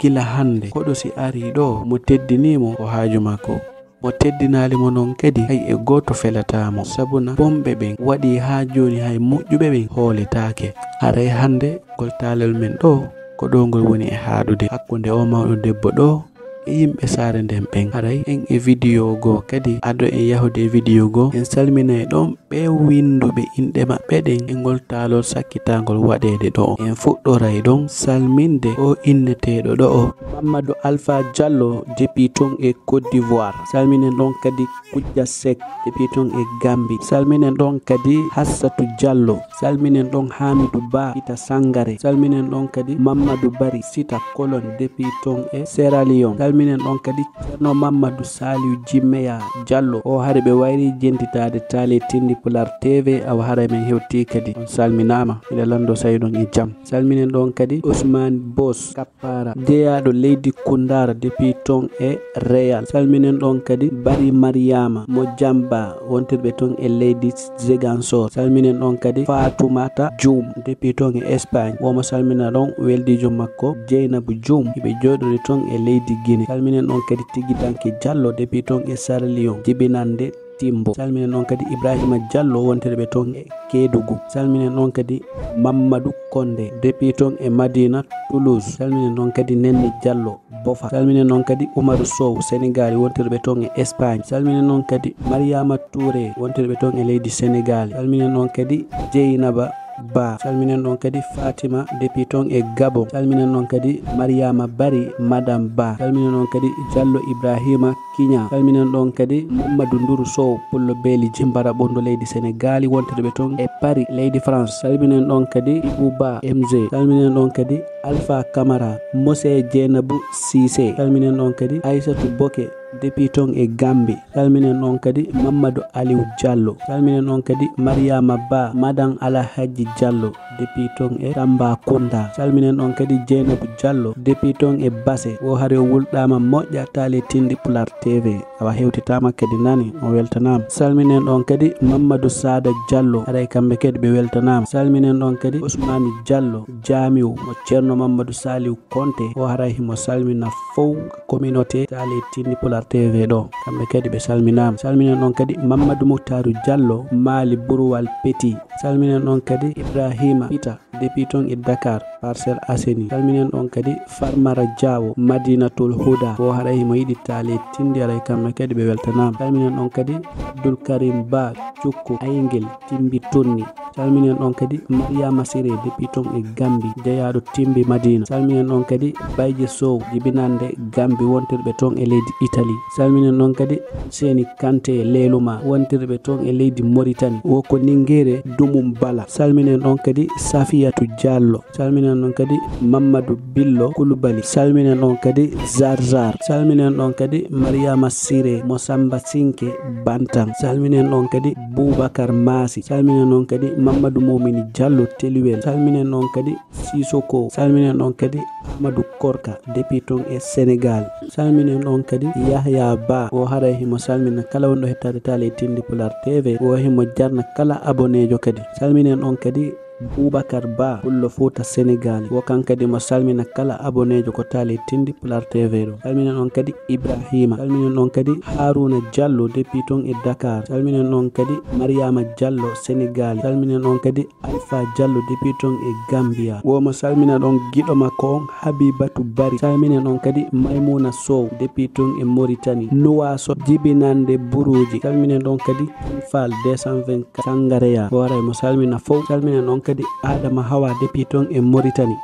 gila hande koɗo si ari ɗo mo teddinimo ko haaju makko, mo teddinali mo non kadi hay e goto felatamo, sabuna bomɓe ɓen waɗi ha joni hay moƴƴuɓe ɓen hooletaake. Haray hande gol talel men ɗo ko ɗo ngol woni e haaɗude hakkunde o mawɗo debbo ɗo e yimɓe saare nden ɓen. Haray en e vidéo go kadi ado e yahude e vidéo go en salminay ɗon ɓe winduɓe inɗe maɓɓe ɗen e ngol taalol sakkitagol waɗede ɗo. En fuɗɗoray ɗon salminde o inneteɗo ɗo o Mamadou Alpha Diallo depuis ton e Côte d'Ivoire. Salminen ɗon kadi Koudia Seck depuis ton e Gambie. Salminen ɗon kadi Hassatou Diallo. Salminen ɗon Hamidou Ba Ita Sangare. Salminen ɗon kadi Mamadou Bari Sita Kolon depuis ton e Sierra Leone. Salminen ɗon kadi Ceerno Mamadou Saliou Jimmeya Diallo o hare ɓe wayri jentitade Tale Tindi Pular TV awa hara men hewti kadi on salminama ila lando saydon e jam. Salminen ɗon kadi Ousmane Boss Kappara jeeyaɗo leydi Koundara depuis ton e Real. Salminen ɗon kadi Bari Mariama mo Jamba wontirɓe ton e leydi Ziguinchor. Salminen ɗon kadi Fatoumata Dioum depuis ton e Espagne womo salmina ɗon weldijo makko Dieynabou Dioum ɓe joɗori ton e leydi Guinée. Salminen ɗon kadi Tigidanke Diallo depuis ton e Sierra Leone jibinande Timbo. Salminen ɗon kadi Ibrahima Diallo wontirɓe ton e Kédougou. Salminen ɗon kadi Mamadou Konde depuis ton e Madina Toulouse. Salminen ɗon kadi Nenne Diallo Bofa. Salminen ɗon kadi Oumarou Sow Sénégal wontirɓe ton e Espagne. Salminen ɗon kadi Mariama Touré wontirɓe ton e leydi Sénégal. Salminen ɗon kadi Dieynaba Ba. Salminen ɗon kadi Fatima depuis ton e Gabon. Salminen ɗon kadi Mariama Bari Madame Ba. Salminen ɗon kadi Diallo Ibrahima Kiña. Salminen ɗon kadi Mamadou Ndourou Sow Pullo Beeli Jimbara Ɓondo leydi Sénégal wontirɓe ton e Paris leydi France. Salminen ɗon kadi Ibou Ba MG. Salminen ɗon kadi Alpha Camara Mose Dieynabou Cissé. Salminen ɗon kadi Aissatou Boke depuis ton e Gambie. Salminen ɗon kadi Mamadou Aliou Diallo. Salminen ɗon kadi Mariama Ba Madame Alhaji Diallo depuis ton e Tambacounda. Salminen ɗon kadi Dieynabou Diallo depuis ton e Basse o hare o wulɗama moƴƴa Tale Tindi Pular TV awa hewtitama kadi nani o weltanama. Salminen ɗon kadi Mamadou Sada Diallo haray kamɓe kadi ɓe weltanama. Salminen ɗon kadi Ousmane Diallo Jamiu mo Ceerno Mamadou Saliou Konté o haray himo salmina fof communauté Tale Tindi Pular TV ɗo kamɓe kadi ɓe salminama. Salminen ɗon kadi Mamadou Moutarou Diallo Mali Bourwal Petit. Salminen ɗon kadi Ibrahima Pita depuis ton e Dakar Parcelles Assainies. Salminen ɗon kadi Farmara Diawo Madinatul Huda o haray himo yiɗi Tale Tindi aray kamɓe kadi ɓe weltanama. Salminen ɗon kadi Abdoul Karim Ba Cukku Aygel Timbi Tunni. Salminen ɗon kadi Mariama Siré depuis ton e Gambie jeeyaɗo Timbi Madina. Salminen ɗon kadi Bayje Sow jibinande Gambie wontirɓe ton e leydi Italie. Salminen ɗon kadi Seni Kanté Leluma wontirɓe ton e leydi Mauritanie woko Ningere Dumum Bala. Salminen ɗon kadi Safiatou Diallo. Salminen ɗon kadi Mamadou Billo Koulibaly. Salminen ɗon kadi Zarzar. Salminen ɗon kadi Mariama Siré mo Samba Sinke Bantam. Salminen ɗon kadi Boubacar Masi. Salminen ɗon kadi Mamadou Momini Diallo Teluel. Salminen ɗon kadi Sissoko. Salminen ɗon kadi Amadou Korka depuis ton e Sénégal. Salminen ɗon kadi Yahya Ba o haray himo salmina kala wonɗo hettade Tale Tindi Pular TV o himo jarna kala abonejo kadi. Salminen ɗon kadi Boubacar Ba Pullo Fouta Sénégal wo kankadi mo salmina kala abonejo ko Tale Tindi Pular TV ɗo. Salminen ɗon kadi Ibrahima. Salminen ɗon kadi Harouna Diallo depuis ton e Dakar. Salminen ɗon kadi Mariama Diallo Sénégal. Salminen ɗon kadi Alpha Diallo depuis ton e Gambia womo salmina ɗon giɗo makko on Habibatou Bari. Salminen ɗon kadi Maymouna Sow depuis ton e Mauritanie Nouasso jibinande Buruji. Salminen ɗon kadi Fall 224 Sangareya o waray mo salmina fof. Salminen ɗon kadi Adama Hawa depuis ton e Mauritanie.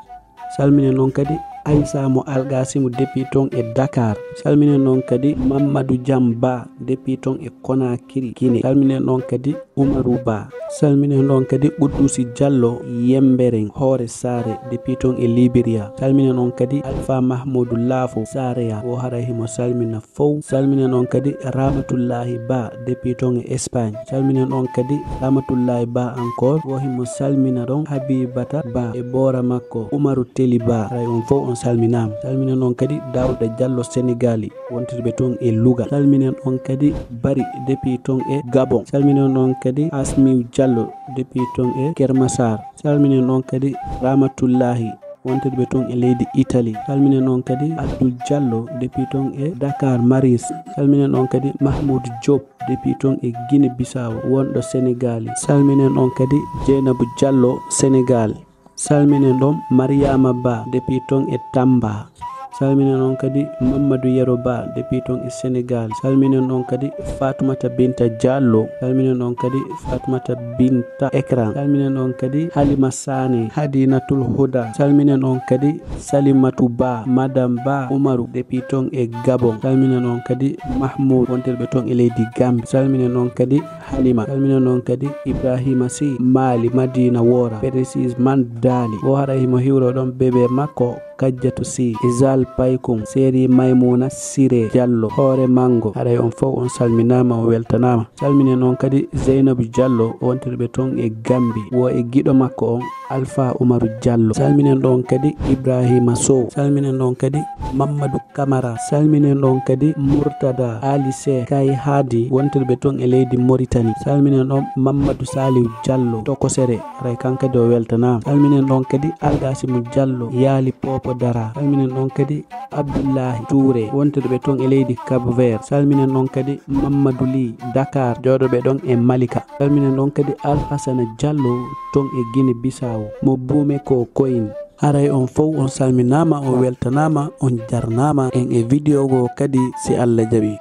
Salminen ɗon kadi Aïssa mo Algasimu depuis ton e Dakar. Salminen ɗon kadi Mamadou Jamba depuis ton e Conakry Guinée. Salminen ɗon kadi Oumarou Ba. Salminen ɗon kadi Ƙuddusi Diallo Yemberen Hoore Sare depuis ton e Liberia. Salminen ɗon kadi Alpha Mahmoudou Lafo Sareya o haray himo salmina fof. Salminen ɗon kadi Ramatoullahi Ba depuis ton e Espagne. Salminen ɗon kadi Ramatoullahi Ba encore o himo salmina ɗon Habibata Ba e Bora makko Oumarou Teli Ba haray on fof on salminama. Salminen on kadi Dawda Diallo Sénégali wontirɓe ton e Louga. Salminen on kadi Bari depuis ton e Gabon. Salminen on kadi Asmiou Diallo depuis ton e Kermassar. Salminen on kadi Ramatoullahi wontirɓe ton e leydi Italie. Salminen on kadi Abdoul Diallo depuis ton e Dakar Maris. Salminen on kadi Mahmoud Diop depuis ton e Guinée Bissau wonɗo Sénégal. Salminen on kadi Dieynabou Diallo Sénégal. Salminen on Mariama Ba depuis ton e Tamba. Salminen on kadi Mamadou Yero Ba depuis ton e Sénégal. Salminen on kadi Fatoumata Binta Diallo. Salminen on kadi Fatoumata Binta Ekran. Salminen on kadi Halima Sane Hadinatul Huda. Salminen on kadi Salimatou Ba Madame Ba Umaru depuis ton e Gabon. Salminen on kadi Mahmoud wonterɓe ton e leydi Gambie. Salminen on kadi Halima. Salminen on kadi Ibrahima Sy Mali Madina Wora Précise Man Dali o hara himo hiwro ɗon bébé makko Kajjatu Sy Isal Paykun Seri Maimouna Siré Diallo Hoore Mango. Haray on fof on salminama o weltanama. Salminen on kadi Zeynabou Diallo wontirɓe ton e Gambie wo e giɗo makko on Alpha Umaru Diallo. Salminen ɗon kadi Ibrahima Sow. Salminen ɗon kadi Mamadou Camara. Salminen ɗon kadi Murtada Ali Se Kay Hadi wontirɓe ton e leydi Mauritanie. Salminen ɗon Mamadou Saliou Diallo Tokosere haray kankadi o weltanama. Salminen ɗon kadi Algasimu Diallo Yaali Popo Dara. Salminen ɗon kadi Abdoullahi Touré wontirɓe ton e leydi Cap Vert. Salminen ɗon kadi Mamadou Ly Dakar joɗoɓe ɗon e Malika. Salminen ɗon kadi Alhassana Diallo ton e Guinée Bissau mo buume ko koyin. Haray on fof on salminama on weltanama on jarnama en e vidéo go kadi si Allah jaɓi.